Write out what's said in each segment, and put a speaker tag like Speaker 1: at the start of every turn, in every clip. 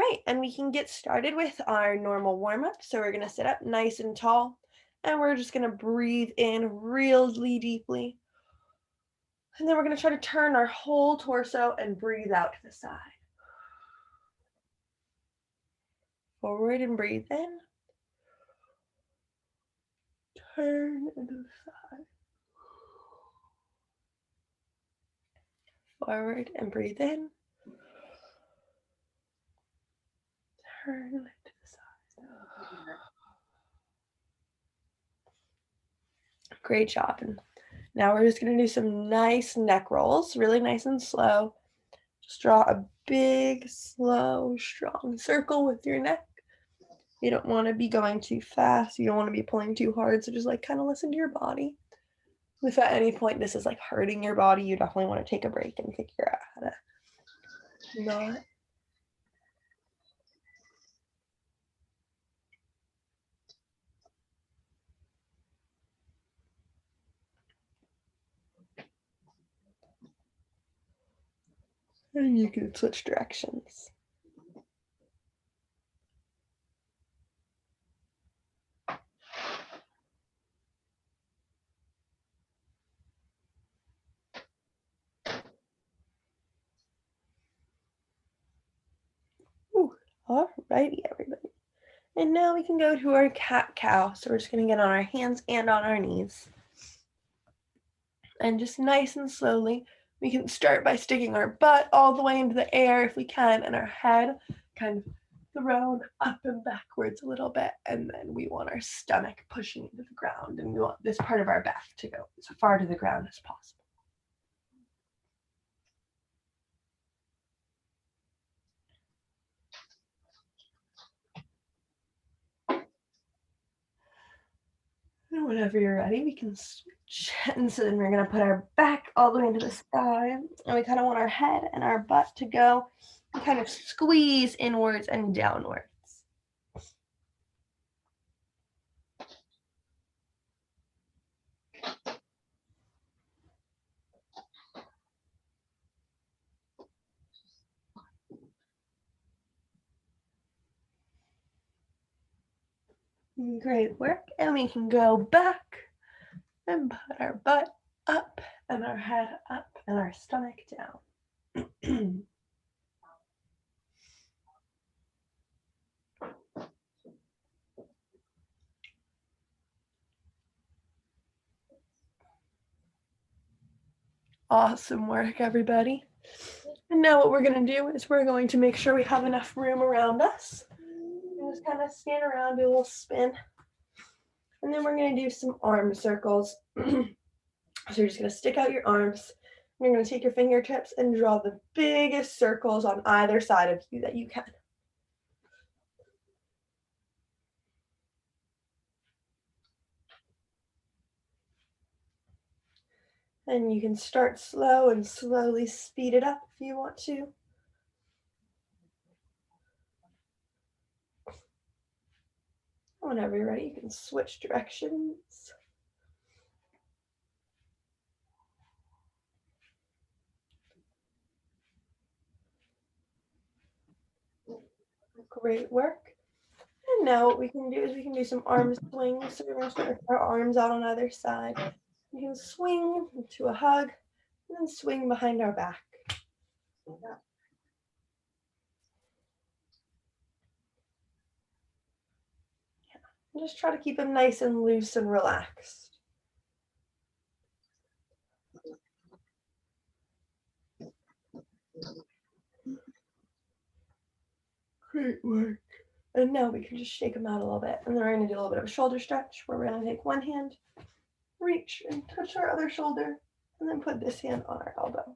Speaker 1: right, and we can get started with our normal warm up. So we're gonna sit up nice and tall, and we're just gonna breathe in really deeply. And then we're gonna try to turn our whole torso and breathe out to the side. Forward and breathe in. Turn and to the side. Forward and breathe in. Turn to the side. Great job. And now we're just gonna do some nice neck rolls, really nice and slow. Just draw a big, slow, strong circle with your neck. You don't want to be going too fast. You don't want to be pulling too hard. So just like kind of listen to your body. If at any point this is like hurting your body, you definitely want to take a break and figure out how to not. And you can switch directions. Ooh, all righty, everybody. And now we can go to our cat-cow. So we're just going to get on our hands and on our knees. And just nice and slowly, we can start by sticking our butt all the way into the air if we can, and our head kind of thrown up and backwards a little bit. And then we want our stomach pushing into the ground, and we want this part of our back to go as far to the ground as possible. And whenever you're ready, we can switch. And so then we're going to put our back all the way into the sky. And we kind of want our head and our butt to go and kind of squeeze inwards and downwards. Great work. And we can go back and put our butt up and our head up and our stomach down. Awesome work, everybody. And now what we're going to do is we're going to make sure we have enough room around us. And just kind of stand around, do a little spin. And then we're going to do some arm circles. So you're just going to stick out your arms. You're going to take your fingertips and draw the biggest circles on either side of you that you can. And you can start slow and slowly speed it up if you want to. Whenever you're ready, you can switch directions. Great work. And now what we can do is we can do some arm swings. So we're going to start with our arms out on either side. We can swing into a hug and then swing behind our back. And just try to keep them nice and loose and relaxed. Great work. And now we can just shake them out a little bit. And then we're going to do a little bit of a shoulder stretch where we're going to take one hand, reach and touch our other shoulder, and then put this hand on our elbow.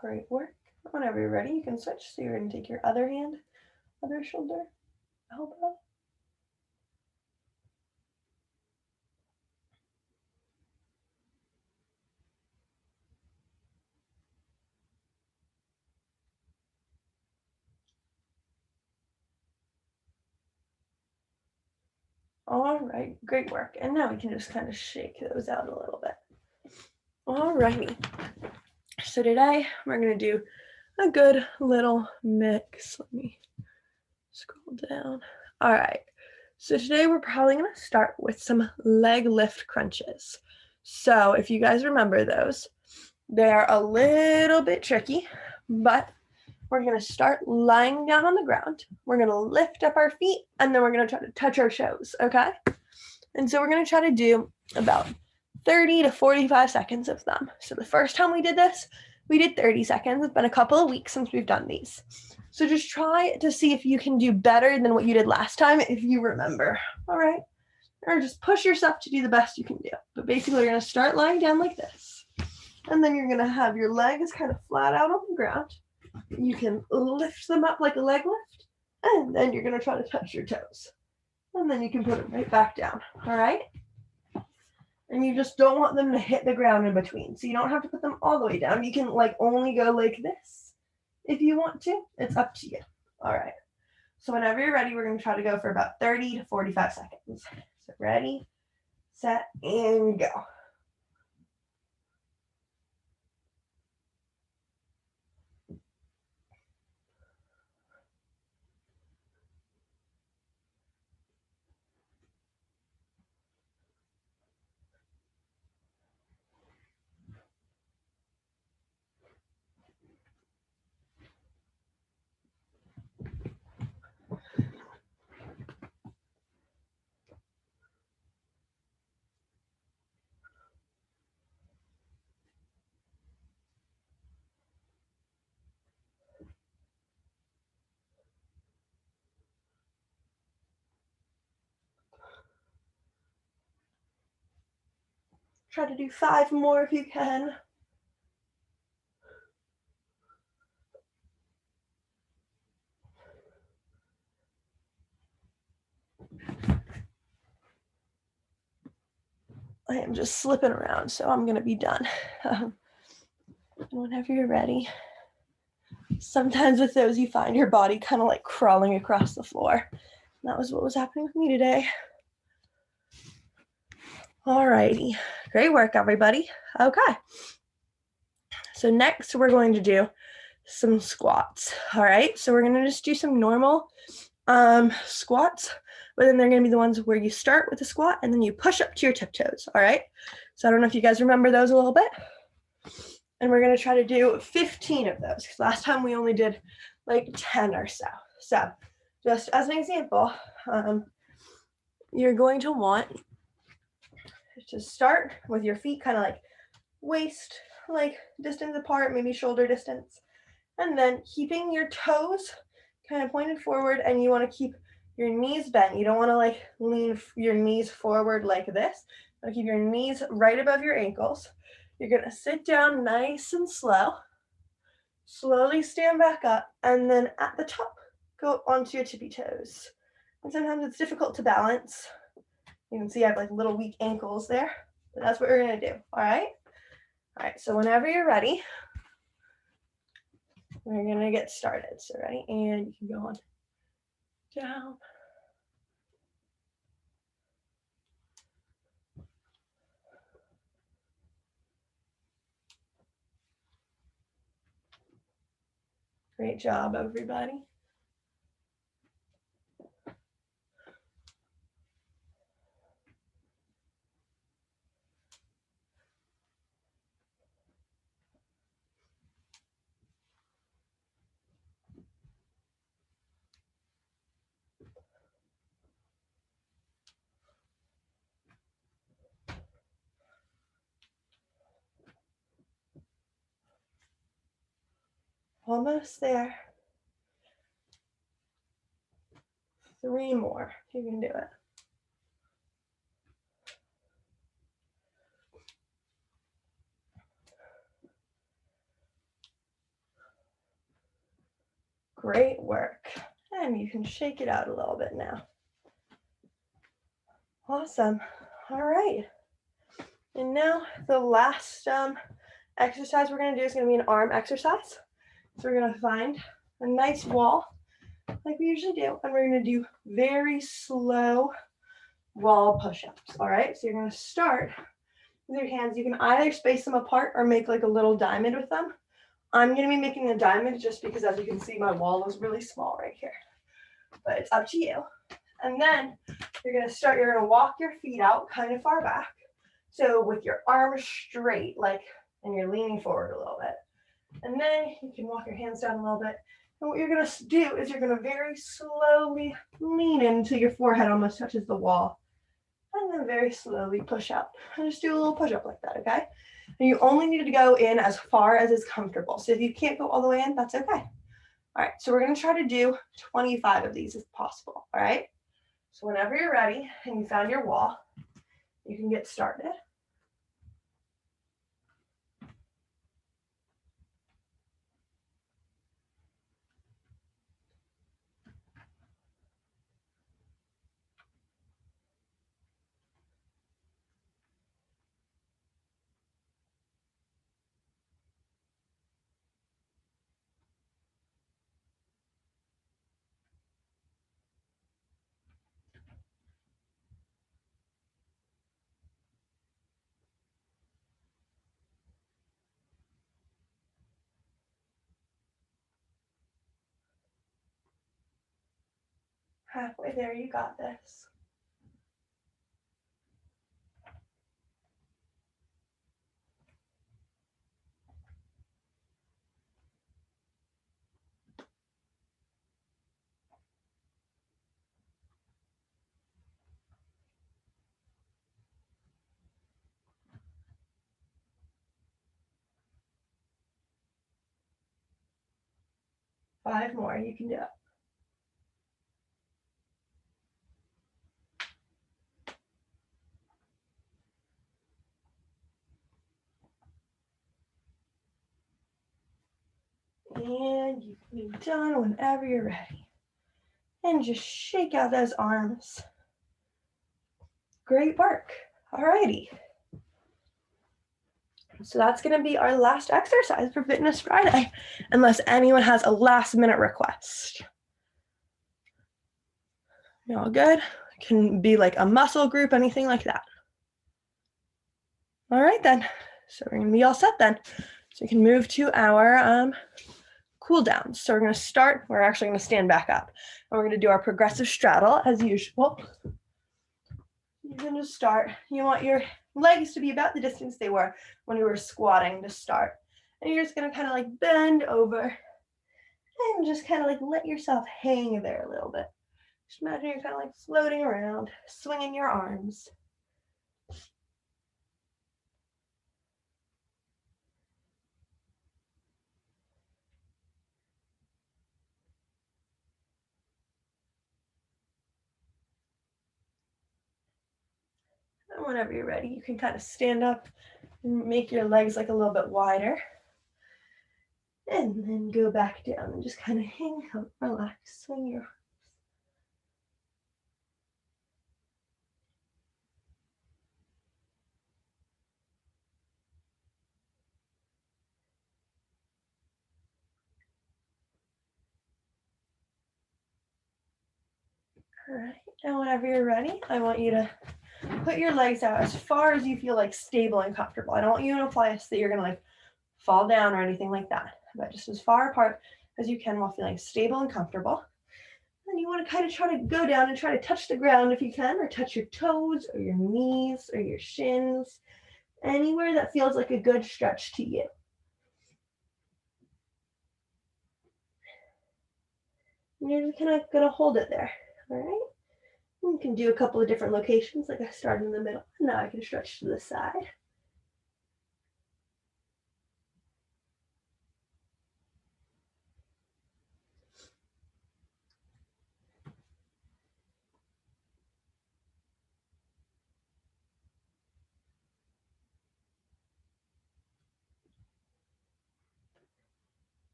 Speaker 1: Great work. Whenever you're ready, you can switch. So you're going to take your other hand, other shoulder, elbow. All right, great work. And now we can just kind of shake those out a little bit. All righty. So today we're going to do a good little mix. Let me scroll down. All right. So today we're probably going to start with some leg lift crunches. So if you guys remember those, they are a little bit tricky, but we're going to start lying down on the ground. We're going to lift up our feet, and then we're going to try to touch our toes, okay? And so we're going to try to do about 30 to 45 seconds of them. So the first time we did this, we did 30 seconds. It's been a couple of weeks since we've done these. So just try to see if you can do better than what you did last time, if you remember, all right? Or just push yourself to do the best you can do. But basically, you're going to start lying down like this. And then you're going to have your legs kind of flat out on the ground. You can lift them up like a leg lift. And then you're going to try to touch your toes. And then you can put them right back down, all right? And you just don't want them to hit the ground in between. So you don't have to put them all the way down. You can like only go like this if you want to. It's up to you. All right. So whenever you're ready, we're going to try to go for about 30 to 45 seconds. So ready, set, and go. Try to do 5 more if you can. I am just slipping around, so I'm going to be done. Whenever you're ready. Sometimes with those, you find your body kind of like crawling across the floor. That was what was happening with me today. All righty. Great work, everybody. Okay. So next, we're going to do some squats. All right. So we're going to just do some normal squats, but then they're going to be the ones where you start with a squat and then you push up to your tiptoes. All right. So I don't know if you guys remember those a little bit. And we're going to try to do 15 of those because last time we only did like 10 or so. So just as an example, you're going to want to start with your feet kind of like waist like distance apart, maybe shoulder distance. And then keeping your toes kind of pointed forward, and you want to keep your knees bent. You don't want to like lean your knees forward like this. You want to keep your knees right above your ankles. You're going to sit down nice and slow. Slowly stand back up, and then at the top, go onto your tippy toes. And sometimes it's difficult to balance. You can see I have like little weak ankles there, but that's what we're going to do, all right? All right, so whenever you're ready, we're going to get started. So ready, and you can go on down. Great job, everybody. Almost there. 3 more. You can do it. Great work. And you can shake it out a little bit now. Awesome. All right. And now the last exercise we're going to do is going to be an arm exercise. So we're going to find a nice wall like we usually do, and we're going to do very slow wall push-ups, all right? So you're gonna start with your hands. You can either space them apart or make like a little diamond with them. I'm gonna be making a diamond just because, as you can see, my wall is really small right here, but it's up to you. And then you're gonna walk your feet out kind of far back. So with your arms straight, like, and you're leaning forward a little bit. And then you can walk your hands down a little bit. And what you're gonna do is you're gonna very slowly lean until your forehead almost touches the wall. And then very slowly push out. And just do a little push up like that, okay? And you only need to go in as far as is comfortable. So if you can't go all the way in, that's okay. All right, so we're gonna try to do 25 of these if possible, all right? So whenever you're ready and you found your wall, you can get started. Halfway there, you got this. Five more, you can do it. And you can be done whenever you're ready. And just shake out those arms. Great work. All righty. So that's going to be our last exercise for Fitness Friday, unless anyone has a last minute request. You all good? It can be like a muscle group, anything like that. All right then. So we're going to be all set then. So we can move to our cool down. So we're going to start, we're actually going to stand back up. And we're going to do our progressive straddle as usual. You're going to start. You want your legs to be about the distance they were when we were squatting to start. And you're just going to kind of like bend over and just kind of like let yourself hang there a little bit. Just imagine you're kind of like floating around, swinging your arms. And whenever you're ready, you can kind of stand up and make your legs like a little bit wider. And then go back down and just kind of hang out, relax, swing your arms. All right, and whenever you're ready, I want you to put your legs out as far as you feel like stable and comfortable. I don't want you to apply so that you're gonna like fall down or anything like that, but just as far apart as you can while feeling stable and comfortable. And you want to kind of try to go down and try to touch the ground if you can, or touch your toes or your knees or your shins, anywhere that feels like a good stretch to you. And you're just kind of gonna hold it there, all right? You can do a couple of different locations, like I started in the middle, and now I can stretch to the side.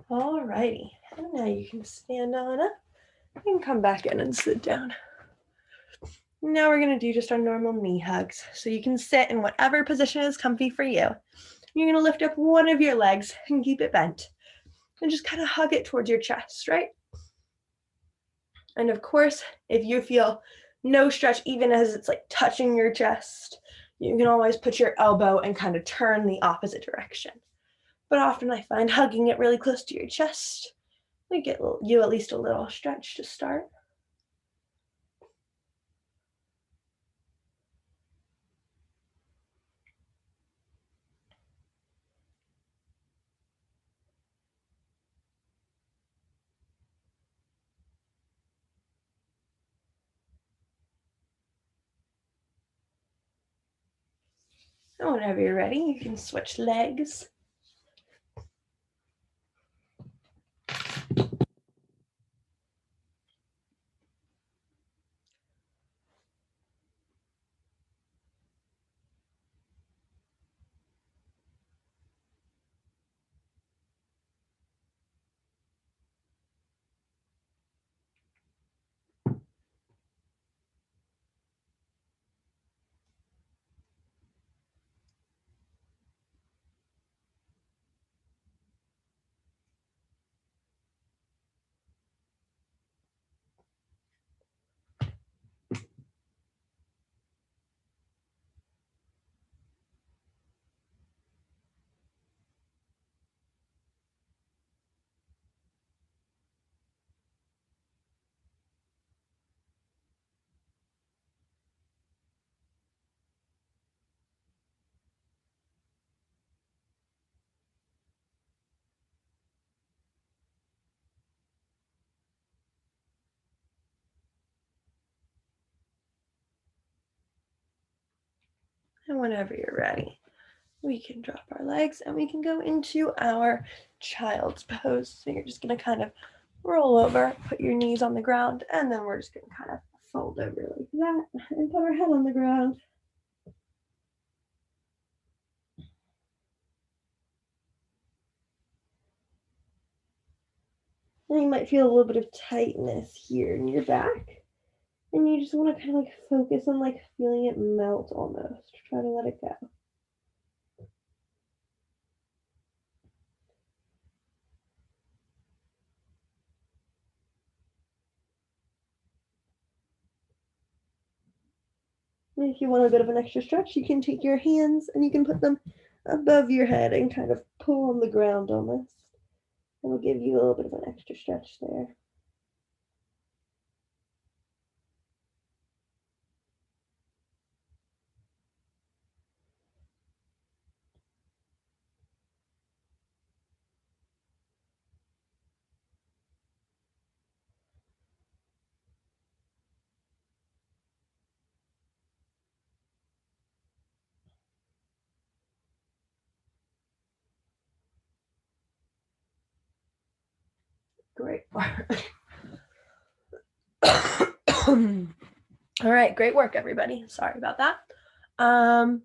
Speaker 1: All righty, and now you can stand on up and come back in and sit down. Now we're gonna do just our normal knee hugs. So you can sit in whatever position is comfy for you. You're gonna lift up one of your legs and keep it bent. And just kind of hug it towards your chest, right? And of course, if you feel no stretch, even as it's like touching your chest, you can always put your elbow and kind of turn the opposite direction. But often I find hugging it really close to your chest, we get you at least a little stretch to start. And whenever you're ready, you can switch legs. And whenever you're ready, we can drop our legs and we can go into our child's pose. So you're just going to kind of roll over, put your knees on the ground, and then we're just going to kind of fold over like that and put our head on the ground. And you might feel a little bit of tightness here in your back. And you just want to kind of like focus on like feeling it melt almost. Try to let it go. And if you want a bit of an extra stretch, you can take your hands and you can put them above your head and kind of pull on the ground almost. It'll give you a little bit of an extra stretch there. Great. All right, great work, everybody. Sorry about that. And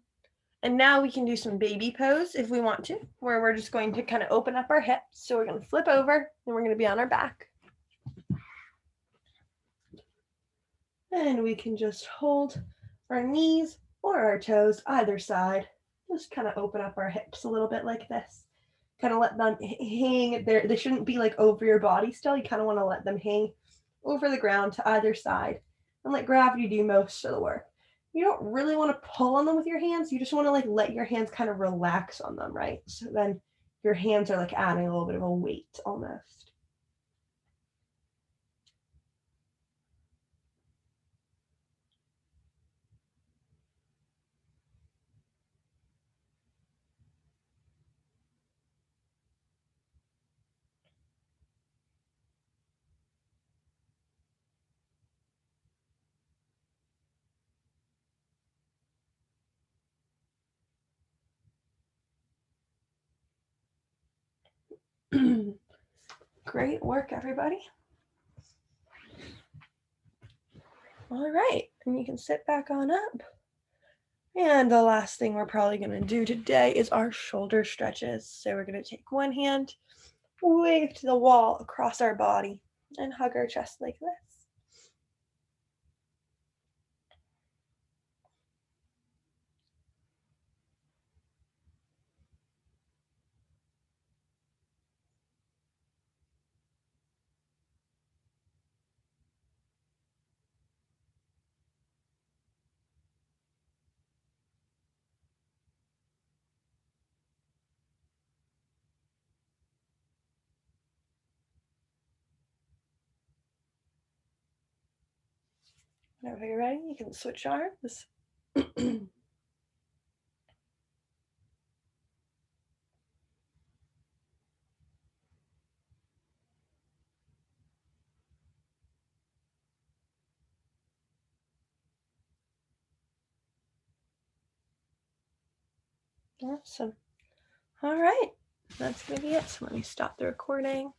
Speaker 1: now we can do some baby pose if we want to, where we're just going to kind of open up our hips. So we're going to flip over and we're going to be on our back. And we can just hold our knees or our toes either side. Just kind of open up our hips a little bit like this. Kind of let them hang there. They shouldn't be like over your body still. You kind of want to let them hang over the ground to either side and let gravity do most of the work. You don't really want to pull on them with your hands. You just want to like let your hands kind of relax on them, right? So then your hands are like adding a little bit of a weight almost. Great work, everybody. All right, and you can sit back on up. And the last thing we're probably going to do today is our shoulder stretches. So we're going to take one hand, wave to the wall across our body, and hug our chest like this. Whenever you're ready, you can switch arms. Awesome. All right, that's gonna be it. So let me stop the recording.